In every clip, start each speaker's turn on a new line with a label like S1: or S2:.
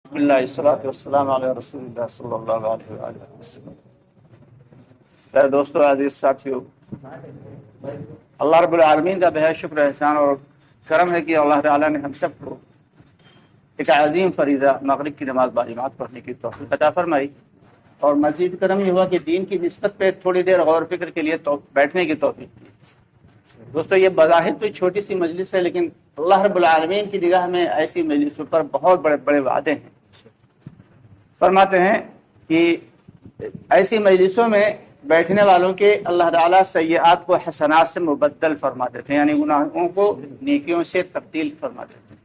S1: بسم اللہ والصلاۃ والسلام علی رسول اللہ صلی اللہ علیہ وآلہ وسلم۔ میرے دوستو، عزیز ساتھیو، اللہ رب العالمین کا بہت شکر احسان اور کرم ہے کہ اللہ تعالیٰ نے ہم سب کو ایک عظیم فریضہ مغرب کی نماز باجماعت پڑھنے کی توفیق عطا فرمائی، اور مزید کرم یہ ہوا کہ دین کی نسبت پہ تھوڑی دیر غور و فکر کے لیے بیٹھنے کی توفیق دی۔ دوستو، یہ بظاہر تو چھوٹی سی مجلس ہے، لیکن اللہ رب العالمین کی نگاہ میں ایسی مجلسوں پر بہت بڑے بڑے وعدے ہیں۔ فرماتے ہیں کہ ایسی مجلسوں میں بیٹھنے والوں کے اللہ تعالیٰ سیئات کو حسنات سے مبدل فرما دیتے ہیں، یعنی گناہوں کو نیکیوں سے تبدیل فرما دیتے ہیں۔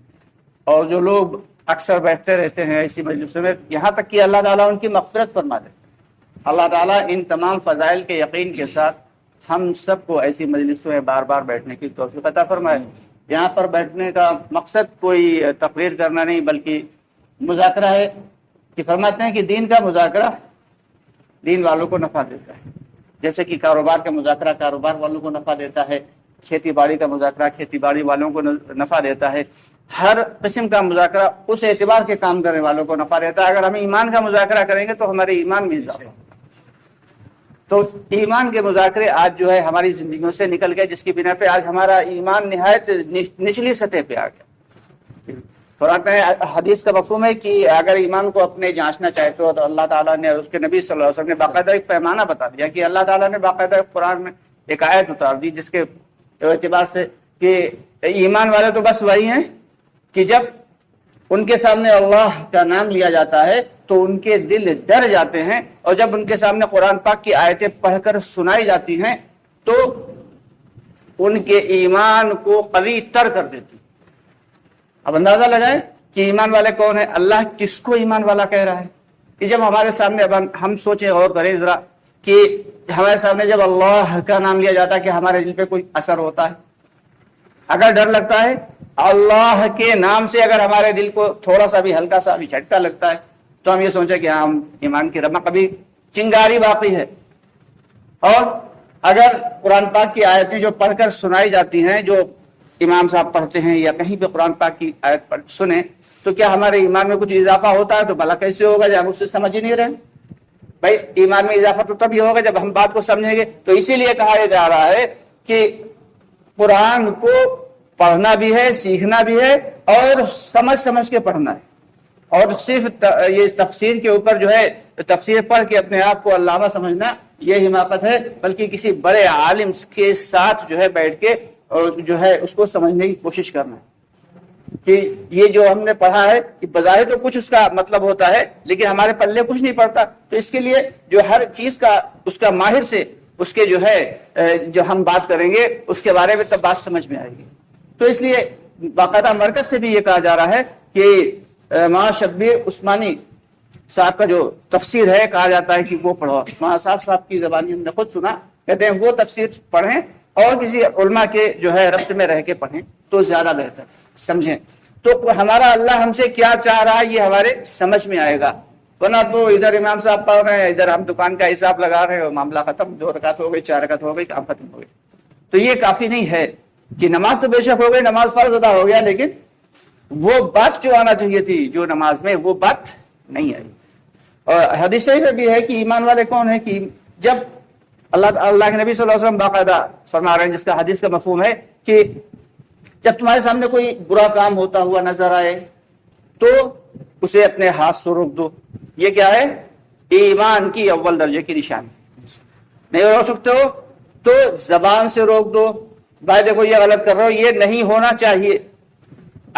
S1: اور جو لوگ اکثر بیٹھتے رہتے ہیں ایسی مجلسوں میں، یہاں تک کہ اللہ تعالیٰ ان کی مغفرت فرما دیتے ہیں۔ اللہ تعالیٰ ان تمام فضائل کے یقین کے ساتھ ہم سب کو ایسی مجلسوں میں بار بار بیٹھنے کی توفیق عطا فرمائے۔ یہاں پر بیٹھنے کا مقصد کوئی تقریر کرنا نہیں، بلکہ مذاکرہ ہے، کہ فرماتے ہیں کہ دین کا مذاکرہ دین والوں کو نفع دیتا ہے، جیسے کہ کاروبار کا مذاکرہ کاروبار والوں کو نفع دیتا ہے، کھیتی باڑی کا مذاکرہ کھیتی باڑی والوں کو نفع دیتا ہے، ہر قسم کا مذاکرہ اس اعتبار کے کام کرنے والوں کو نفع دیتا ہے۔ اگر ہم ایمان کا مذاکرہ کریں گے تو ہمارے ایمان میں اضافہ ہوگا۔ تو ایمان کے مذاکرے آج جو ہے ہماری زندگیوں سے نکل گئے، جس کی بنا پہ آج ہمارا ایمان نہایت نچلی سطح پہ آ گیا۔ فرماتے ہیں حدیث کا مفہوم ہے کہ اگر ایمان کو اپنے جانچنا چاہتے ہو تو اللہ تعالیٰ نے اس کے نبی صلی اللہ علیہ وسلم نے باقاعدہ ایک پیمانہ بتا دیا، کہ اللہ تعالیٰ نے باقاعدہ قرآن میں ایک آیت اتار دی جس کے اعتبار سے کہ ایمان والے تو بس وہی ہیں کہ جب ان کے سامنے اللہ کا نام لیا جاتا ہے تو ان کے دل ڈر جاتے ہیں، اور جب ان کے سامنے قرآن پاک کی آیتیں پڑھ کر سنائی جاتی ہیں تو ان کے ایمان کو قوی تر کر دیتی۔ اب اندازہ لگائیں کہ ایمان والے کون ہیں، اللہ کس کو ایمان والا کہہ رہا ہے؟ کہ جب ہمارے سامنے، اب ہم سوچیں غور کریں ذرا کہ ہمارے سامنے جب اللہ کا نام لیا جاتا ہے کہ ہمارے دل پہ کوئی اثر ہوتا ہے؟ اگر ڈر لگتا ہے، اللہ کے نام سے اگر ہمارے دل کو تھوڑا سا بھی ہلکا سا بھی جھٹکا لگتا ہے تو ہم یہ سوچیں کہ ہم ایمان کی رمق ابھی چنگاری باقی ہے۔ اور اگر قرآن پاک کی آیتیں جو پڑھ کر سنائی جاتی ہیں، جو امام صاحب پڑھتے ہیں یا کہیں پہ قرآن پاک کی آیت سنیں، تو کیا ہمارے ایمان میں کچھ اضافہ ہوتا ہے؟ تو بھلا کیسے ہوگا جب ہم اس سے سمجھ ہی نہیں رہے؟ بھائی ایمان میں اضافہ تو تب ہی ہوگا جب ہم بات کو سمجھیں گے۔ تو اسی لیے کہا جا رہا ہے کہ قرآن کو پڑھنا بھی ہے، سیکھنا بھی ہے، اور سمجھ سمجھ کے پڑھنا ہے۔ اور صرف یہ تفسیر کے اوپر جو ہے تفسیر پڑھ کے اپنے آپ کو علامہ سمجھنا یہ حماقت ہے، بلکہ کسی بڑے عالم کے ساتھ جو ہے بیٹھ کے اور جو ہے اس کو سمجھنے کی کوشش کرنا ہے کہ یہ جو ہم نے پڑھا ہے کہ بظاہر تو کچھ اس کا مطلب ہوتا ہے، لیکن ہمارے پلے کچھ نہیں پڑتا۔ تو اس کے لیے جو ہر چیز کا اس کا ماہر سے اس کے جو ہے جو ہم بات کریں گے اس کے بارے میں تب بات سمجھ میں آئے گی۔ تو اس لیے باقاعدہ مرکز سے بھی یہ کہا جا رہا ہے کہ مولانا شبیر عثمانی صاحب کا جو تفسیر ہے، کہا جاتا ہے کہ وہ پڑھو۔ مولانا صاحب کی زبانی ہم نے خود سنا، کہتے ہیں وہ تفسیر پڑھیں اور کسی علماء کے جو ہے ربط میں رہ کے پڑھیں تو زیادہ بہتر سمجھیں۔ تو ہمارا اللہ ہم سے کیا چاہ رہا ہے یہ ہمارے سمجھ میں آئے گا، ورنہ تو ادھر امام صاحب پڑھ رہے ہیں، ادھر ہم دکان کا حساب لگا رہے ہیں، معاملہ ختم، 2 رکعت ہو گئی، 4 رکعت ہو گئی، کام ختم ہو گئی۔ تو یہ کافی نہیں ہے کہ نماز تو بے شک ہو گئی، نماز فرض ادا ہو گیا، لیکن وہ بات جو آنا چاہیے تھی جو نماز میں، وہ بات نہیں آئی۔ اور حدیث شریف میں بھی ہے کہ ایمان والے کون ہیں، کہ جب اللہ کے نبی صلی اللہ علیہ وسلم باقاعدہ فرما رہے ہیں، جس کا حدیث کا مفہوم ہے کہ جب تمہارے سامنے کوئی برا کام ہوتا ہوا نظر آئے تو اسے اپنے ہاتھ سے روک دو۔ یہ کیا ہے؟ ایمان کی اول درجے کی نشانی۔ نہیں روک سکتے ہو تو زبان سے روک دو، بھائی دیکھو یہ غلط کر رہے ہو، یہ نہیں ہونا چاہیے۔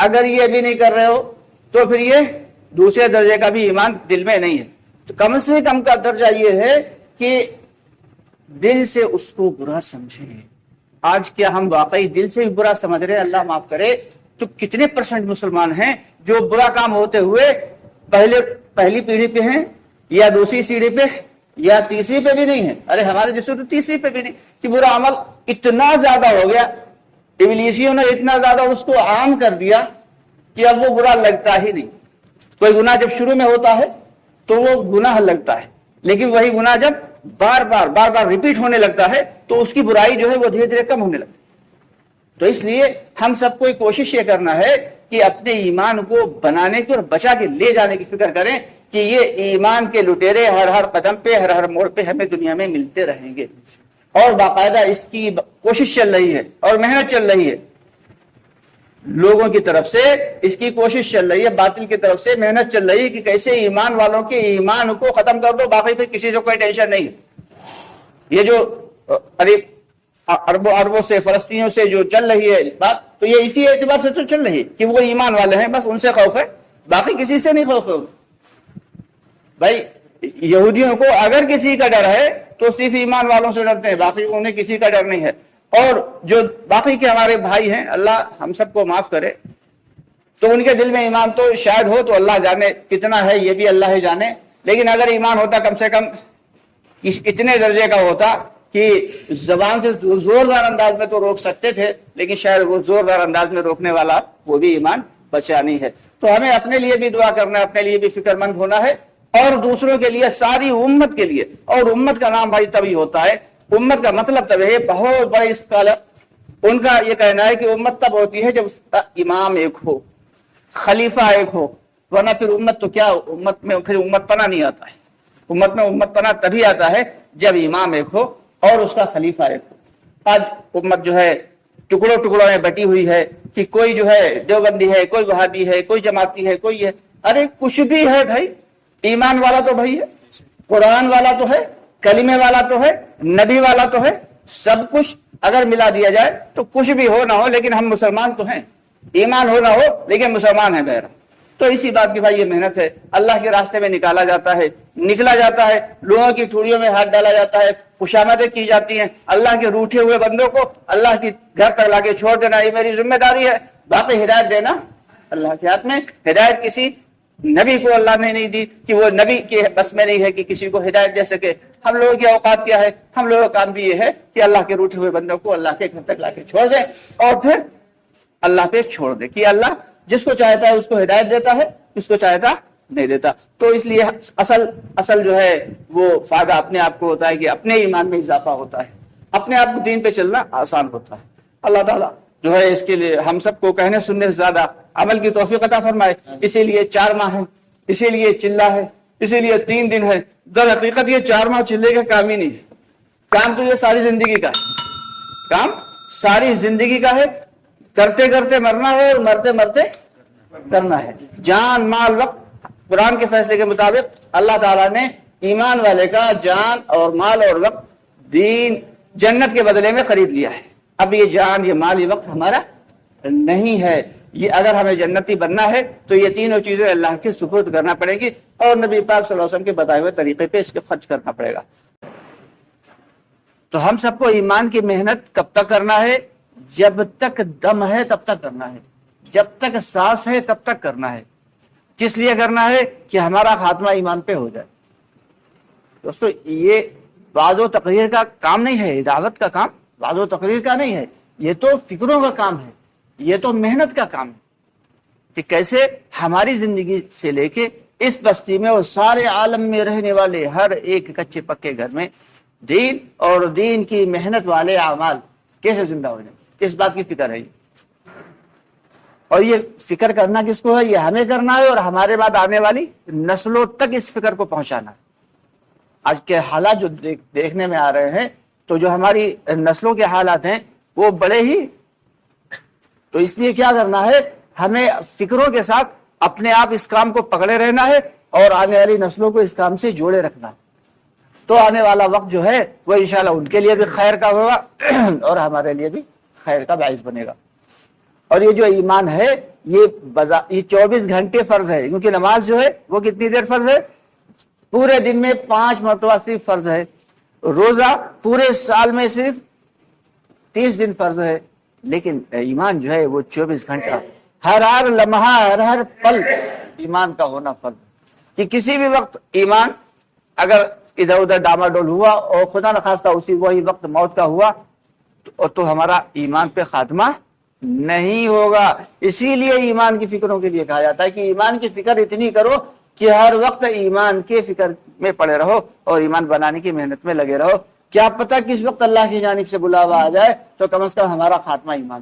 S1: اگر یہ بھی نہیں کر رہے ہو تو پھر یہ دوسرے درجے کا بھی ایمان دل میں نہیں ہے۔ تو کم سے کم کا درجہ یہ ہے کہ دل سے اس کو برا سمجھیں۔ آج کیا ہم واقعی دل سے برا سمجھ رہے ہیں؟ اللہ معاف کرے، تو کتنے % مسلمان ہیں جو برا کام ہوتے ہوئے پہلی پیڑھی پہ ہیں یا دوسری سیڑھی پہ یا تیسری پہ بھی نہیں ہے؟ ارے ہمارے جسے تو تیسری پہ بھی نہیں، کہ برا عمل اتنا زیادہ ہو گیا، ابلیسیوں نے اتنا زیادہ اس کو عام کر دیا کہ اب وہ برا لگتا ہی نہیں۔ کوئی گناہ جب شروع میں ہوتا ہے تو وہ گناہ لگتا ہے، لیکن وہی گناہ جب بار بار ریپیٹ ہونے لگتا ہے تو اس کی برائی جو ہے وہ دھیرے دھیرے کم ہونے لگتی ہے۔ تو اس لیے ہم سب کو کوشش یہ کرنا ہے کہ اپنے ایمان کو بنانے کی اور بچا کے لے جانے کی فکر کریں کہ یہ ایمان کے لٹیرے ہر قدم پہ ہر موڑ پہ ہمیں دنیا میں ملتے رہیں گے، اور باقاعدہ اس کی کوشش چل رہی ہے اور محنت چل رہی ہے، لوگوں کی طرف سے اس کی کوشش چل رہی ہے، باطل کی طرف سے محنت چل رہی ہے کہ کیسے ایمان والوں کے ایمان کو ختم کر دو، باقی پہ کسی کو کوئی ٹینشن نہیں ہے۔ یہ جو اربوں سے فلسطینیوں سے جو چل رہی ہے بات، تو یہ اسی اعتبار سے تو چل رہی ہے کہ وہ ایمان والے ہیں، بس ان سے خوف ہے، باقی کسی سے نہیں خوف ہے۔ بھائی یہودیوں کو اگر کسی کا ڈر ہے تو صرف ایمان والوں سے ڈرتے ہیں، باقی انہیں کسی کا ڈر نہیں ہے۔ اور جو باقی کے ہمارے بھائی ہیں، اللہ ہم سب کو معاف کرے، تو ان کے دل میں ایمان تو شاید ہو، تو اللہ جانے کتنا ہے، یہ بھی اللہ ہی جانے، لیکن اگر ایمان ہوتا کم سے کم اتنے درجے کا ہوتا کہ زبان سے زوردار انداز میں تو روک سکتے تھے، لیکن شاید وہ زوردار انداز میں روکنے والا وہ بھی ایمان بچا نہیں ہے۔ تو ہمیں اپنے لیے بھی دعا کرنا ہے، اپنے لیے بھی فکر مند ہونا ہے، اور دوسروں کے لیے، ساری امت کے لیے۔ اور امت کا نام بھائی تبھی ہوتا ہے، امت کا مطلب تب ہے، بہت بڑے اسکالر ان کا یہ کہنا ہے کہ امت تب ہوتی ہے جب اس کا امام ایک ہو، خلیفہ ایک ہو، ورنہ پھر امت تو کیا، امت میں پھر امت پناہ نہیں آتا ہے۔ امت میں امت پناہ تبھی آتا ہے جب امام ایک ہو اور اس کا خلیفہ ایک ہو۔ آج امت جو ہے ٹکڑوں ٹکڑوں میں بٹی ہوئی ہے کہ کوئی جو ہے دیوبندی ہے، کوئی وہابی ہے، کوئی جماعتی ہے، کوئی ہے، ارے کچھ بھی ہے بھائی، ایمان والا تو بھائی ہے، قرآن والا تو ہے، کلمے والا تو ہے، نبی والا تو ہے، سب کچھ اگر ملا دیا جائے تو کچھ بھی ہو نہ ہو لیکن ہم مسلمان تو ہیں، ایمان ہو نہ ہو لیکن مسلمان ہیں بہرحال۔ تو اسی بات کی بھائی یہ محنت ہے، اللہ کے راستے میں نکالا جاتا ہے، نکلا جاتا ہے، لوگوں کی ٹھوڑیوں میں ہاتھ ڈالا جاتا ہے، خوشامدیں کی جاتی ہیں، اللہ کے روٹھے ہوئے بندوں کو اللہ کی گھر تک لا کے چھوڑ دینا یہ میری ذمہ داری ہے، باقی ہدایت دینا اللہ کے ہاتھ میں۔ ہدایت کسی نبی کو اللہ نے نہیں دی کہ وہ نبی کے بس میں نہیں ہے کہ کسی کو ہدایت دے سکے۔ ہم لوگوں کی اوقات کیا ہے، ہم لوگوں کا کام بھی یہ ہے کہ اللہ کے روٹھے ہوئے بندوں کو اللہ کے گھر تک لا کے چھوڑ دیں اور پھر اللہ پہ چھوڑ دے کہ اللہ جس کو چاہتا ہے اس کو ہدایت دیتا ہے، اس کو چاہتا نہیں دیتا۔ تو اس لیے اصل جو ہے وہ فائدہ اپنے آپ کو ہوتا ہے کہ اپنے ایمان میں اضافہ ہوتا ہے، اپنے آپ کو دین پہ چلنا آسان ہوتا ہے۔ اللہ تعالیٰ جو ہے اس کے لیے ہم سب کو کہنے سننے سے زیادہ عمل کی توفیق عطا فرمائے۔ اسی لیے 4 ماہ ہے، اسی لیے چلہ ہے، اسی لیے 3 دن ہے۔ در حقیقت یہ 4 ماہ چلے کا کام ہی نہیں ہے، کام تو یہ ساری زندگی کا ہے، کام ساری زندگی کا ہے، کرتے کرتے مرنا ہے اور مرتے مرتے کرنا ہے۔ جان مال وقت قرآن کے فیصلے کے مطابق اللہ تعالیٰ نے ایمان والے کا جان اور مال اور وقت دین جنت کے بدلے میں خرید لیا ہے۔ اب یہ جان، یہ مال، یہ وقت ہمارا نہیں ہے۔ یہ اگر ہمیں جنتی بننا ہے تو یہ تینوں چیزیں اللہ کے سپرد کرنا پڑے گی اور نبی پاک صلی اللہ علیہ وسلم کے بتائے ہوئے طریقے پہ اس کے خرچ کرنا پڑے گا۔ تو ہم سب کو ایمان کی محنت کب تک کرنا ہے؟ جب تک دم ہے تب تک کرنا ہے، جب تک سانس ہے تب تک کرنا ہے۔ کس لیے کرنا ہے؟ کہ ہمارا خاتمہ ایمان پہ ہو جائے۔ دوستو یہ وعظ و تقریر کا کام نہیں ہے، دعوت کا کام وعظ و تقریر کا نہیں ہے، یہ تو فکروں کا کام ہے، یہ تو محنت کا کام ہے کہ کیسے ہماری زندگی سے لے کے اس بستی میں اور سارے عالم میں رہنے والے ہر ایک کچے پکے گھر میں دین اور دین کی محنت والے اعمال کیسے زندہ ہو جائیں، اس بات کی فکر ہے۔ اور یہ فکر کرنا کس کو ہے؟ یہ ہمیں کرنا ہے اور ہمارے بعد آنے والی نسلوں تک اس فکر کو پہنچانا ہے۔ آج کے حالات جو دیکھنے میں آ رہے ہیں، تو جو ہماری نسلوں کے حالات ہیں وہ بڑے ہی، تو اس لیے کیا کرنا ہے؟ ہمیں فکروں کے ساتھ اپنے آپ اس کام کو پکڑے رہنا ہے اور آنے والی نسلوں کو اس کام سے جوڑے رکھنا ہے۔ تو آنے والا وقت جو ہے وہ انشاءاللہ ان کے لیے بھی خیر کا ہوگا اور ہمارے لیے بھی خیر کا باعث بنے گا۔ اور یہ جو ایمان ہے یہ 24 گھنٹے فرض ہے، کیونکہ نماز جو ہے وہ کتنی دیر فرض ہے؟ پورے دن میں 5 مرتبہ صرف فرض ہے۔ روزہ پورے سال میں صرف 30 دن فرض ہے، لیکن ایمان جو ہے وہ 24 گھنٹہ، ہر لمحہ ہر پل ایمان کا ہونا فرض ہے کہ کسی بھی وقت ایمان اگر ادھر ادھر ڈاماڈول ہوا اور خدا نخواستہ وہی وقت موت کا ہوا تو ہمارا ایمان پہ خاتمہ نہیں ہوگا۔ اسی لیے ایمان کی فکروں کے لیے کہا جاتا ہے کہ ایمان کی فکر اتنی کرو کہ ہر وقت ایمان کے فکر میں پڑے رہو اور ایمان بنانے کی محنت میں لگے رہو۔ کیا پتہ کس وقت اللہ کی جانب سے بلاوا آ جائے تو کم از کم ہمارا خاتمہ ایمان۔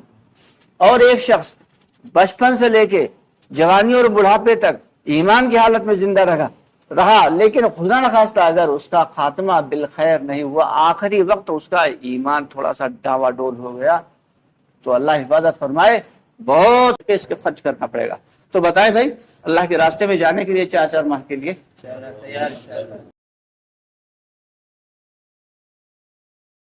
S1: اور ایک شخص بچپن سے لے کے جوانی اور بڑھاپے تک ایمان کی حالت میں زندہ رہا لیکن خدا نخواستہ اگر اس کا خاتمہ بالخیر نہیں ہوا، آخری وقت اس کا ایمان تھوڑا سا ڈاوا ڈول ہو گیا، تو اللہ حفاظت فرمائے بہت اس کے خرچ کرنا پڑے گا۔ تو بتائیں بھائی، اللہ کے راستے میں جانے کے لیے 4 ماہ کے لیے